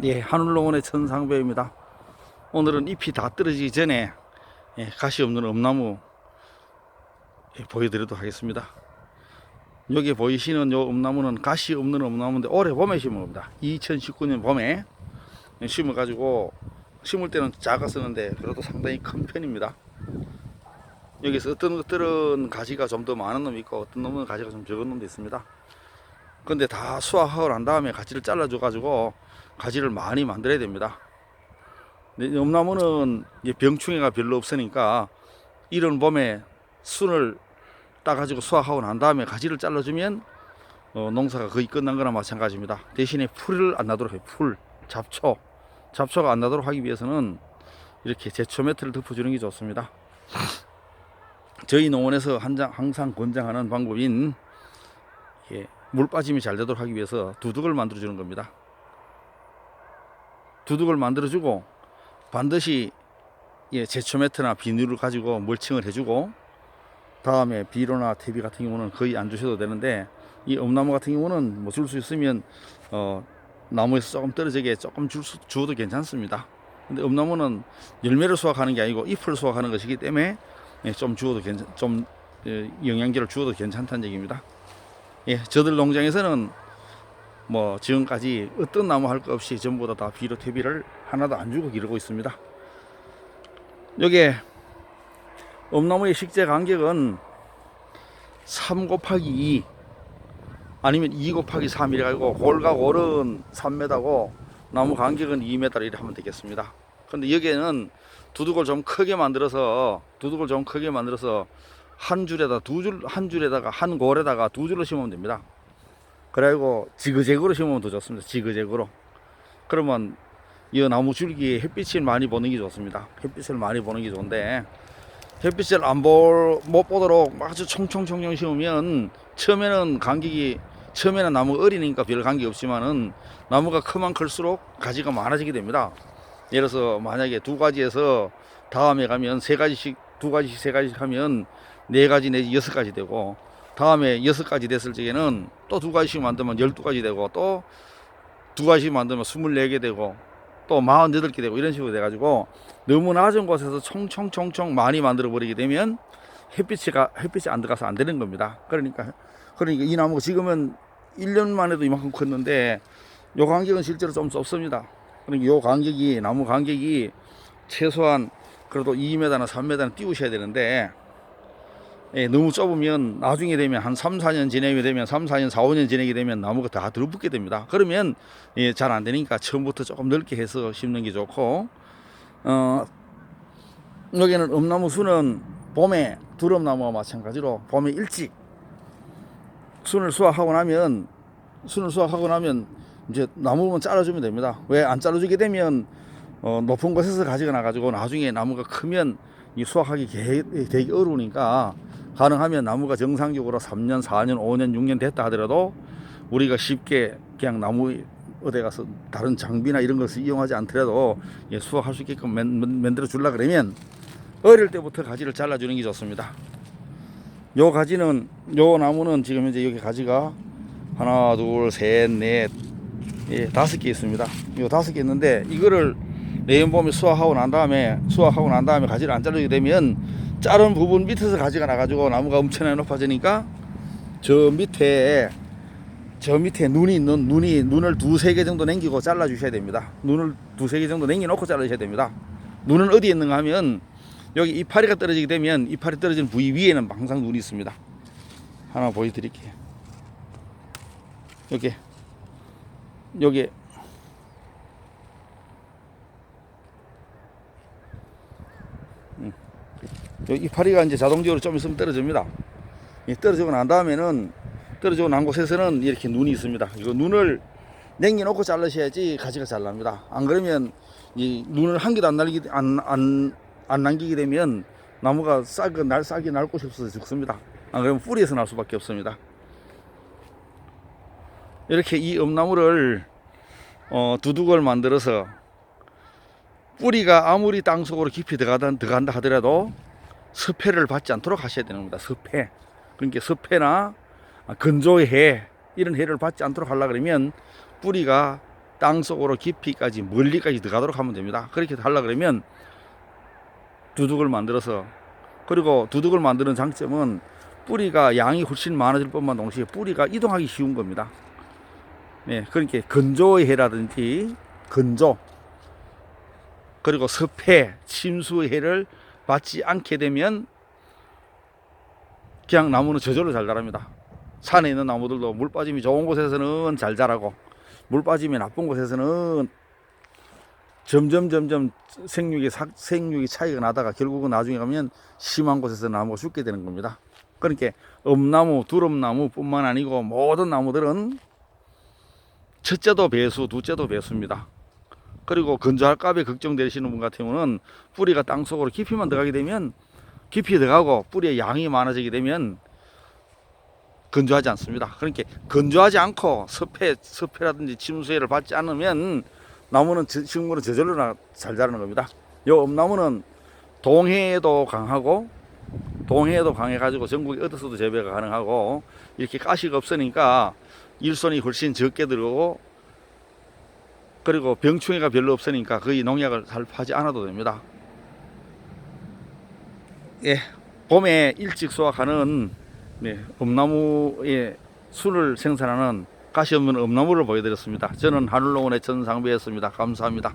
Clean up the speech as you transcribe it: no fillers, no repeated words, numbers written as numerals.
예, 하늘농원의 천상배입니다. 오늘은 잎이 다 떨어지기 전에 가시 없는 엄나무 보여드리도록 하겠습니다. 여기 보이시는 요 엄나무는 가시 없는 엄나무인데 올해 봄에 심은 겁니다. 2019년 봄에 심어가지고 심을 때는 작았었는데 그래도 상당히 큰 편입니다. 여기서 어떤 것들은 가지가 좀 더 많은 놈이 있고 어떤 놈은 가지가 좀 적은 놈도 있습니다. 근데 다 수확하고 난 다음에 가지를 잘라줘 가지고 가지를 많이 만들어야 됩니다. 엄나무는 병충해가 별로 없으니까 이런 봄에 순을 따가지고 수확하고 난 다음에 가지를 잘라주면 농사가 거의 끝난 거나 마찬가지입니다. 대신에 풀을 안 나도록 해요. 풀, 잡초가 안 나도록 하기 위해서는 이렇게 제초 매트를 덮어주는 게 좋습니다. 저희 농원에서 항상 권장하는 방법인 물 빠짐이 잘 되도록 하기 위해서 두둑을 만들어 주는 겁니다. 두둑을 만들어 주고 반드시 제초 매트나 비닐을 가지고 멀칭을 해주고 다음에 비료나 퇴비 같은 경우는 거의 안 주셔도 되는데 이 엄나무 같은 경우는 뭐 줄 수 있으면 나무에서 조금 떨어지게 조금 주어도 괜찮습니다. 근데 엄나무는 열매를 수확하는 게 아니고 잎을 수확하는 것이기 때문에 좀 주어도 좀 영양제를 주어도 괜찮다는 얘기입니다. 저들 농장에서는 뭐 지금까지 어떤 나무 할 것 없이 전부 다 비료 퇴비를 하나도 안 주고 기르고 있습니다. 여기 엄나무의 식재 간격은 3 곱하기 2 아니면 2 곱하기 3이라 가지고 골과 골은 3m고 나무 간격은 2m 이렇게 하면 되겠습니다. 근데 여기에는 두둑을 좀 크게 만들어서 한 줄에다 한 줄에다가 한 골에다가 두 줄로 심으면 됩니다. 그래가지고 지그재그로 심으면 더 좋습니다. 지그재그로. 그러면 이 나무 줄기에 햇빛을 많이 보는 게 좋습니다. 햇빛을 많이 보는 게 좋은데 햇빛을 못 보도록 아주 총총총총 심으면 처음에는 나무가 어리니까 별 관계 없지만은 나무가 크면 클수록 가지가 많아지게 됩니다. 예를 들어서 만약에 2가지에서 다음에 가면 3가지씩 2가지씩 3가지씩 하면 4가지 내지 6가지 되고 다음에 6가지 됐을 적에는 또 2가지씩 만들면 12가지 되고 또 2가지씩 만들면 24개 되고 또 48개 되고 이런 식으로 돼가지고 너무 낮은 곳에서 총총총총 많이 만들어 버리게 되면 햇빛이 안 들어가서 안 되는 겁니다. 그러니까 이 나무가 지금은 1년 만에도 이만큼 컸는데 요 간격은 실제로 좀 좁습니다. 그러니까 요 간격이 나무 간격이 최소한 그래도 2m나 3m는 띄우셔야 되는데 너무 좁으면 나중에 되면 한 3, 4년 지내게 되면 3, 4년, 4, 5년 지내게 되면 나무가 다 들어붙게 됩니다. 그러면 잘 안 되니까 처음부터 조금 넓게 해서 심는 게 좋고 여기는 엄나무 수는 봄에 두릅나무와 마찬가지로 봄에 일찍 순을 수확하고 나면 이제 나무만 잘라주면 됩니다. 왜 안 잘라주게 되면 높은 곳에서 가지가 나가지고 나중에 나무가 크면 이 수확하기 되게 어려우니까 가능하면 나무가 정상적으로 3년, 4년, 5년, 6년 됐다 하더라도 우리가 쉽게 그냥 나무 어디 가서 다른 장비나 이런 것을 이용하지 않더라도 수확할 수 있게끔 만들어 주려 그러면 어릴 때부터 가지를 잘라주는 게 좋습니다. 요 나무는 지금 현재 여기 가지가 하나, 둘, 셋, 넷, 5개 있습니다. 요 5개 있는데 이거를 내년 봄에 수확하고 난 다음에 가지를 안 자르게 되면 자른 부분 밑에서 가지가 나가지고 나무가 엄청나게 높아지니까 저 밑에 눈을 2-3개 정도 남기고 잘라 주셔야 됩니다. 눈을 2-3개 정도 남겨 놓고 잘라주셔야 됩니다. 눈은 어디에 있는가 하면 여기 이파리가 떨어지게 되면 이파리 떨어지는 부위 위에는 항상 눈이 있습니다. 하나 보여드릴게요. 여기 이파리가 이제 자동적으로 좀 있으면 떨어집니다. 떨어지고 난 곳에서는 이렇게 눈이 있습니다. 이거 눈을 남겨놓고 자르셔야지 가지가 잘 납니다. 안 그러면 이 눈을 한 개도 안 남기게 되면 나무가 싹이 날 곳이 없어서 죽습니다. 안 그러면 뿌리에서 날 수밖에 없습니다. 이렇게 이 엄나무를 두둑을 만들어서 뿌리가 아무리 땅속으로 깊이 들어간다 하더라도 습해를 받지 않도록 하셔야 되는 겁니다. 습해. 그러니까 습해나 건조해 이런 해를 받지 않도록 하려 그러면 뿌리가 땅속으로 깊이까지 멀리까지 들어가도록 하면 됩니다. 그렇게 하려 그러면 두둑을 만들어서, 그리고 두둑을 만드는 장점은 뿌리가 양이 훨씬 많아질 뿐만 동시에 뿌리가 이동하기 쉬운 겁니다. 네, 그러니까 건조해라든지 건조, 그리고 습해, 침수해를 받지 않게 되면 그냥 나무는 저절로 잘 자랍니다. 산에 있는 나무들도 물 빠짐이 좋은 곳에서는 잘 자라고, 물 빠짐이 나쁜 곳에서는 점점 생육이 차이가 나다가 결국은 나중에 가면 심한 곳에서 나무가 죽게 되는 겁니다. 그러니까 엄나무, 두릅나무 뿐만 아니고 모든 나무들은 첫째도 배수, 둘째도 배수입니다. 그리고 건조할까봐 걱정되시는 분 같은 경우는 뿌리가 땅속으로 깊이만 들어가게 되면, 깊이 들어가고 뿌리의 양이 많아지게 되면 건조하지 않습니다. 그러니까 건조하지 않고 습해라든지 침수해를 받지 않으면 나무는 식물은 저절로 잘 자라는 겁니다. 이 엄나무는 동해에도 강하고, 동해에도 강해가지고 전국에 어디서도 재배가 가능하고, 이렇게 가시가 없으니까 일손이 훨씬 적게 들어오고, 그리고 병충해가 별로 없으니까 거의 농약을 잘 파지 않아도 됩니다. 예, 봄에 일찍 수확하는, 네, 엄나무의 술을 생산하는 가시 없는 엄나무를 보여드렸습니다. 저는 하늘농원의 전상배였습니다. 감사합니다.